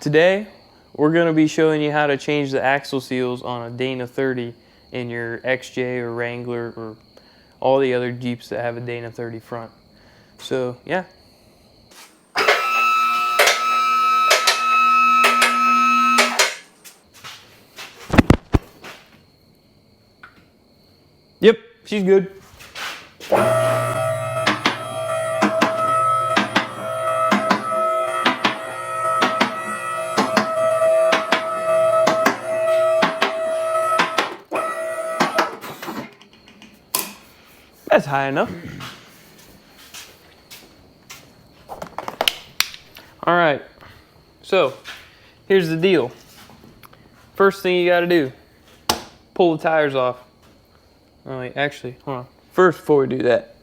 Today, we're going to be showing you how to change the axle seals on a Dana 30 in your XJ or Wrangler or all the other Jeeps that have a Dana 30 front. So, yeah. Yep, she's good. That's high enough. All right, so here's the deal. First thing you gotta do, pull the tires off. Oh wait, actually, hold on. First, before we do that,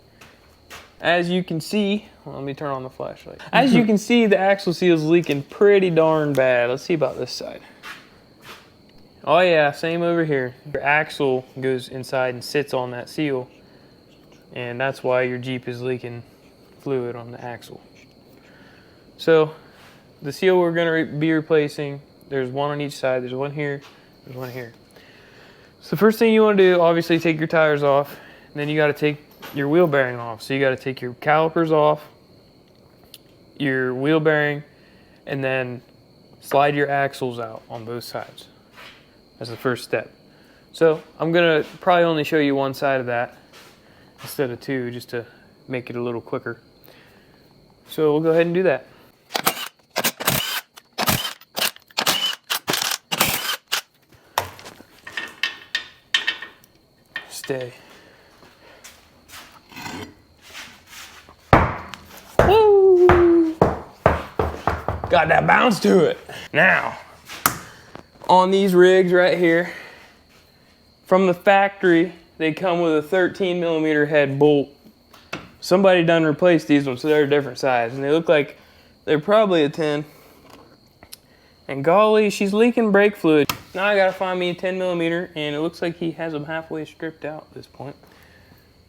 as you can see, well, let me turn on the flashlight. As you can see, the axle seal is leaking pretty darn bad. Let's see about this side. Oh yeah, same over here. Your axle goes inside and sits on that seal, and that's why your Jeep is leaking fluid on the axle. So the seal we're going to be replacing, there's one on each side. There's one here, there's one here. So the first thing you want to do, obviously take your tires off, and then you got to take your wheel bearing off. So you got to take your calipers off, your wheel bearing, and then slide your axles out on both sides as the first step. So I'm going to probably only show you one side of that instead of two, just to make it a little quicker. So we'll go ahead and do that. Stay. Woo! Got that bounce to it. Now, on these rigs right here, from the factory, they come with a 13mm head bolt. Somebody done replaced these ones, so they're a different size, and they look like they're probably a 10. And golly, she's leaking brake fluid. Now I gotta find me a 10mm, and it looks like he has them halfway stripped out at this point.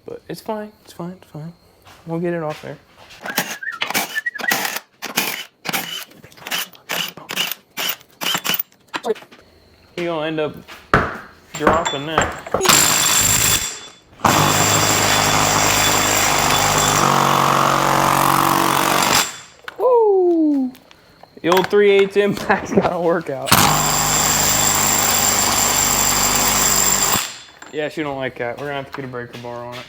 But it's fine, it's fine, it's fine. We'll get it off there. You're gonna end up dropping that. Woo! The old 3/8 impact's gotta work out. Yeah, she don't like that. We're gonna have to get a breaker bar on it.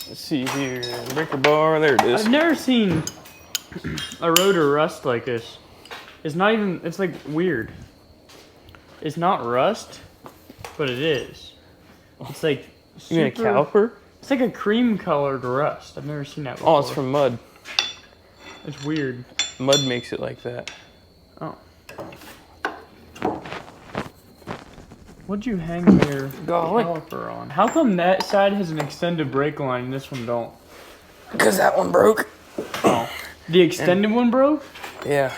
Let's see here, breaker bar, there it is. I've never seen a rotor rust like this. It's not even, it's like weird. It's not rust, but it is. It's like super, you mean a caliper? It's like a cream colored rust. I've never seen that before. Oh, it's from mud. It's weird. Mud makes it like that. Oh. What'd you hang your caliper on? How come that side has an extended brake line and this one don't? Because that one broke. Oh. The extended one broke? Yeah.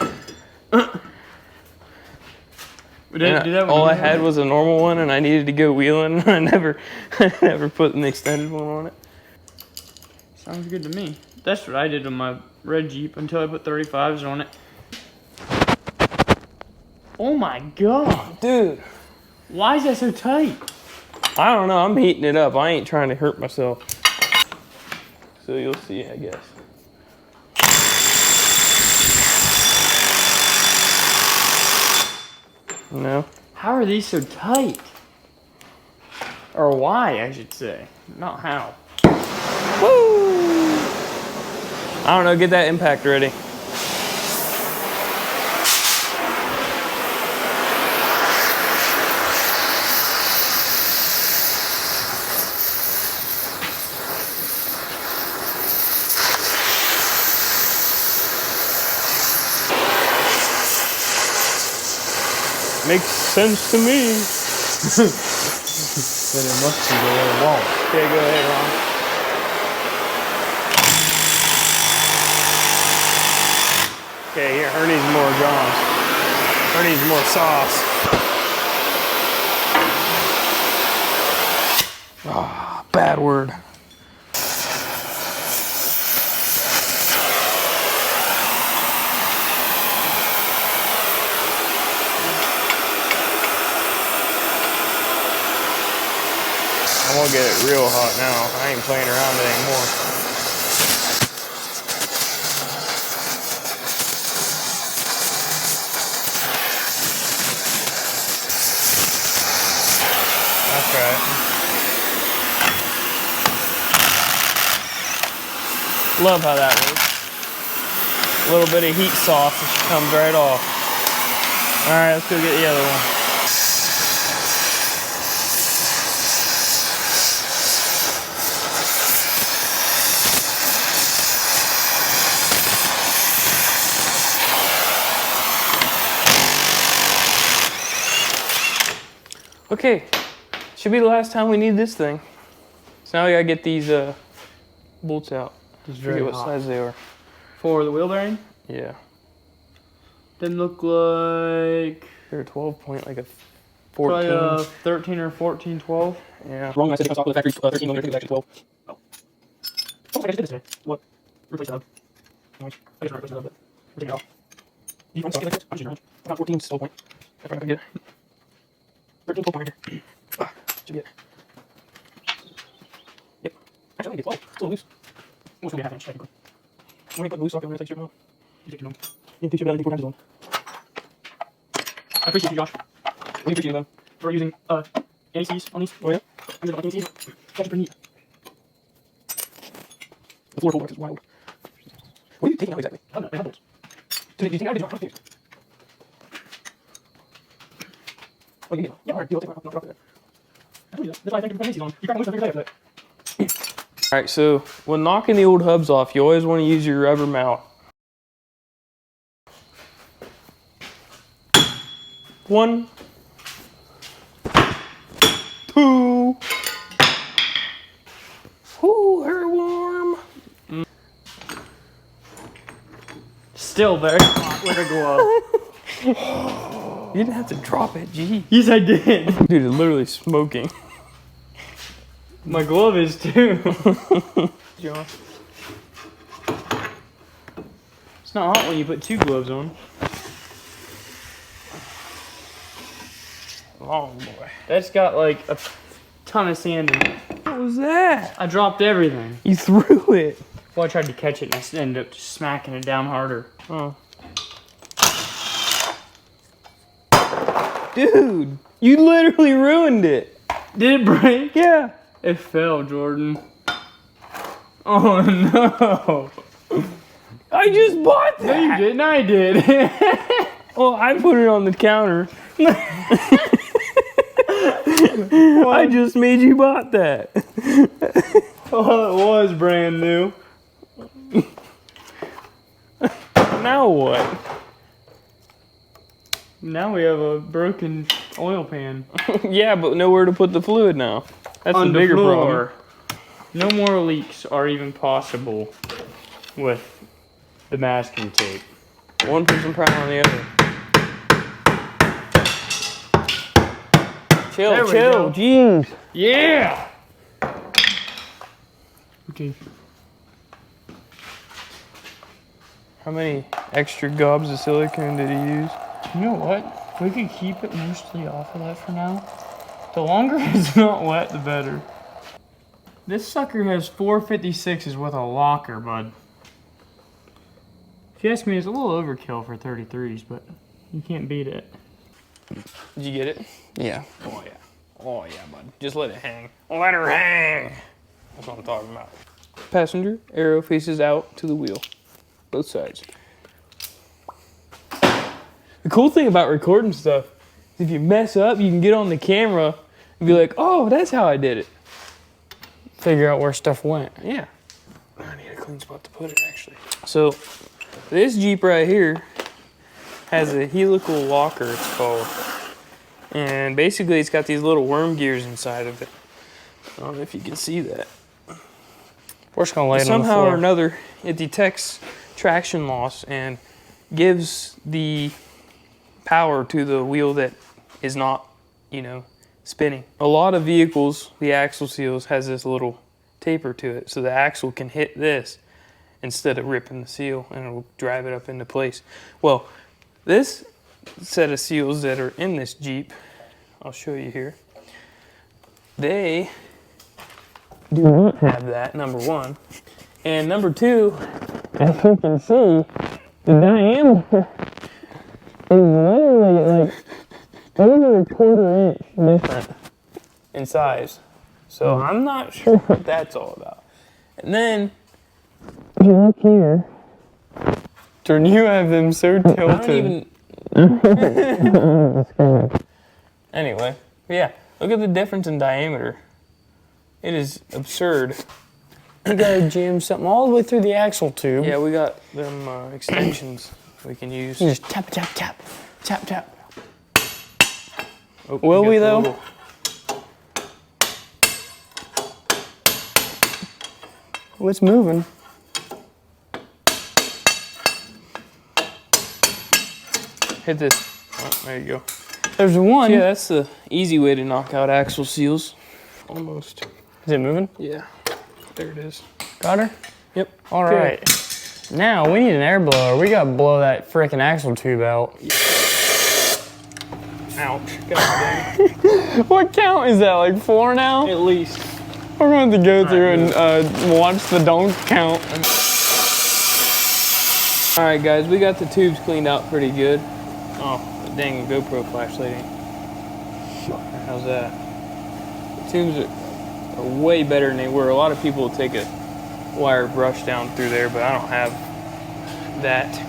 All I had was a normal one, and I needed to go wheeling. I never put an extended one on it. Sounds good to me. That's what I did on my red Jeep until I put 35s on it. Oh my god. Dude. Why is that so tight? I don't know. I'm heating it up. I ain't trying to hurt myself. So you'll see, I guess. No. How are these so tight? Or why, I should say. Not how. Woo! I don't know. Get that impact ready. Makes sense to me. Then it must be the way it won't. Okay, go ahead, Ron. Okay, here, her needs more Johns. Her needs more sauce. Ah, bad word. I'm gonna get it real hot now. I ain't playing around with it anymore. That's right. Love how that works. A little bit of heat soft, it should come right off. All right, let's go get the other one. Okay, should be the last time we need this thing. So now we gotta get these bolts out. It's I forget what size they are. For the wheel bearing? Yeah. Didn't look like... They're 12 point, like a 14. Probably 13 or 14, 12. Yeah. Wrong, I said it comes off with a factory 13 millimeter, it was actually 12. Oh. Oh, I just did this today. What? Replace the hub. Nice. I just replaced the hub, but we're taking it off. You want to like this? I'm just around. About 14 is 12 point. That's right, I can get it. 13, 12 point right here. Should be it. Yep. Actually, I think it's 12. It's a little loose. Almost gonna be a half inch, technically. When you put the loose off, I'm gonna take strip off. You take your own. Yeah, take strip out and 4 times on. I appreciate you, Josh. We appreciate them. We're using anti-seize on these. Oh, yeah? I'm gonna like anti-seize. That's pretty neat. The floor toolbox is wild. What are you taking out exactly? I don't know, they have bolts. Do you take out? Did you not? Oh, you get it. Yeah, alright, you'll take my drop it. I told you that. That's why I think you're putting anti-seize on. You crack them loose every day after that. Alright, so when knocking the old hubs off, you always want to use your rubber mallet. 1, 2. Ooh, her warm. Still very hot with a glove. You didn't have to drop it, gee. Yes, I did. Dude, it's literally smoking. My glove is too. John. It's not hot when you put 2 gloves on. Oh boy. That's got like a ton of sand in it. What was that? I dropped everything. You threw it. Well, I tried to catch it and I ended up just smacking it down harder. Oh. Dude, you literally ruined it. Did it break? Yeah. It fell, Jordan. Oh no. I just bought that. No, you didn't. I did. Well, I put it on the counter. I just made you bought that. Well, it was brand new. Now what? Now we have a broken oil pan. Yeah, but nowhere to put the fluid now. That's On the bigger floor. problem. No more leaks are even possible with the masking tape. One puts some pressure on the other. Chill, There we chill, go. jeez. Yeah! Okay. How many extra gobs of silicone did he use? You know what? If we could keep it mostly off of that for now, the longer it's not wet, the better. This sucker has 456s with a locker, bud. If you ask me, it's a little overkill for 33s, but you can't beat it. Did you get it? Yeah. Oh yeah. Oh yeah, bud. Just let it hang. Let her hang. That's what I'm talking about. Passenger, arrow faces out to the wheel. Both sides. The cool thing about recording stuff is if you mess up, you can get on the camera and be like, oh, that's how I did it. Figure out where stuff went. Yeah. I need a clean spot to put it, actually. So, this Jeep right here has a helical locker, it's called. And basically, it's got these little worm gears inside of it. I don't know if you can see that. We're just gonna lay it on the Somehow floor. or another, it detects traction loss and gives the power to the wheel that is not, you know, spinning. A lot of vehicles, the axle seals has this little taper to it, so the axle can hit this instead of ripping the seal, and it'll drive it up into place. Well, this set of seals that are in this Jeep, I'll show you here, they do not have that, number one. And number two, as you can see, the diameter is literally like over a quarter-inch different in size. So I'm not sure what that's all about. And then, if you look here, Jordan, you have them so tilted. I don't even... Anyway, yeah, look at the difference in diameter. It is absurd. You gotta jam something all the way through the axle tube. Yeah, we got them extensions we can use. You just tap, tap, tap, tap, tap. Oh, Will we though? Little... Oh, it's moving. Hit this. Oh, there you go. There's one. Yeah, that's the easy way to knock out axle seals. Almost. Is it moving? Yeah. There it is. Got her? Yep. All right. Now we need an air blower. We gotta blow that frickin' axle tube out. Ouch. God dang. What count is that? Like 4 now? At least. We're going to have to go through and watch the donk count. All right, guys, we got the tubes cleaned out pretty good. Oh, the dang GoPro flashlight ain't. How's that? The tubes are way better than they were. A lot of people will take a wire brush down through there, but I don't have that.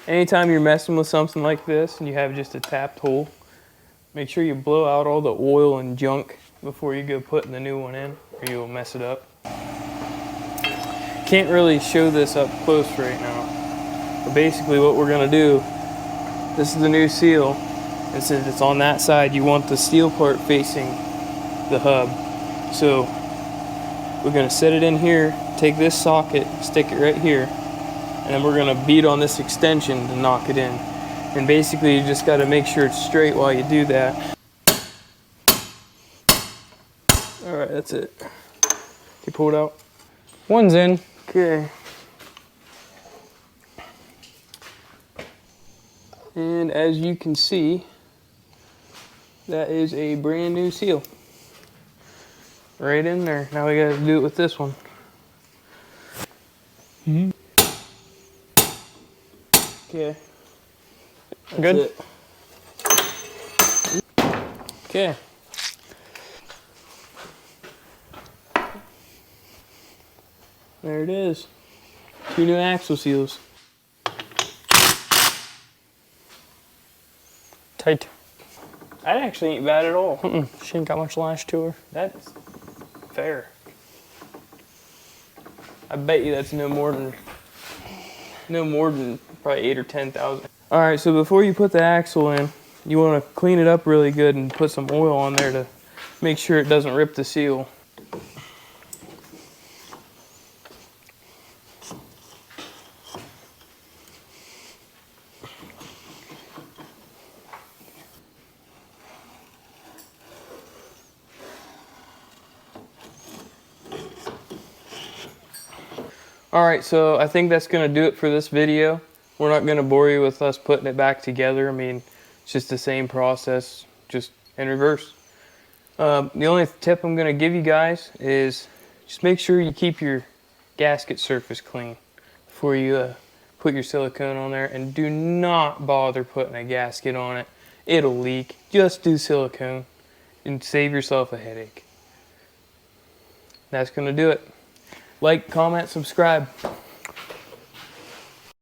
Anytime you're messing with something like this and you have just a tapped hole, make sure you blow out all the oil and junk before you go putting the new one in, or you'll mess it up. Can't really show this up close right now, but basically what we're gonna do, this is the new seal, and since it's on that side, you want the steel part facing the hub. So we're gonna set it in here, take this socket, stick it right here, and then we're gonna beat on this extension to knock it in. And basically you just gotta make sure it's straight while you do that. All right, that's it. You pull it out? One's in. Okay. And as you can see, that is a brand new seal. Right in there. Now we gotta do it with this one. Mm-hmm. Okay. That's Good? it. Okay. There it is. 2 new axle seals. Tight. That actually ain't bad at all. She ain't got much lash to her. That's fair. I bet you that's no more than probably 8 or 10,000. All right, so before you put the axle in, you want to clean it up really good and put some oil on there to make sure it doesn't rip the seal. All right, so I think that's gonna do it for this video. We're not gonna bore you with us putting it back together. I mean, it's just the same process, just in reverse. The only tip I'm gonna give you guys is just make sure you keep your gasket surface clean before you put your silicone on there, and do not bother putting a gasket on it. It'll leak. Just do silicone and save yourself a headache. That's gonna do it. Like, comment, subscribe.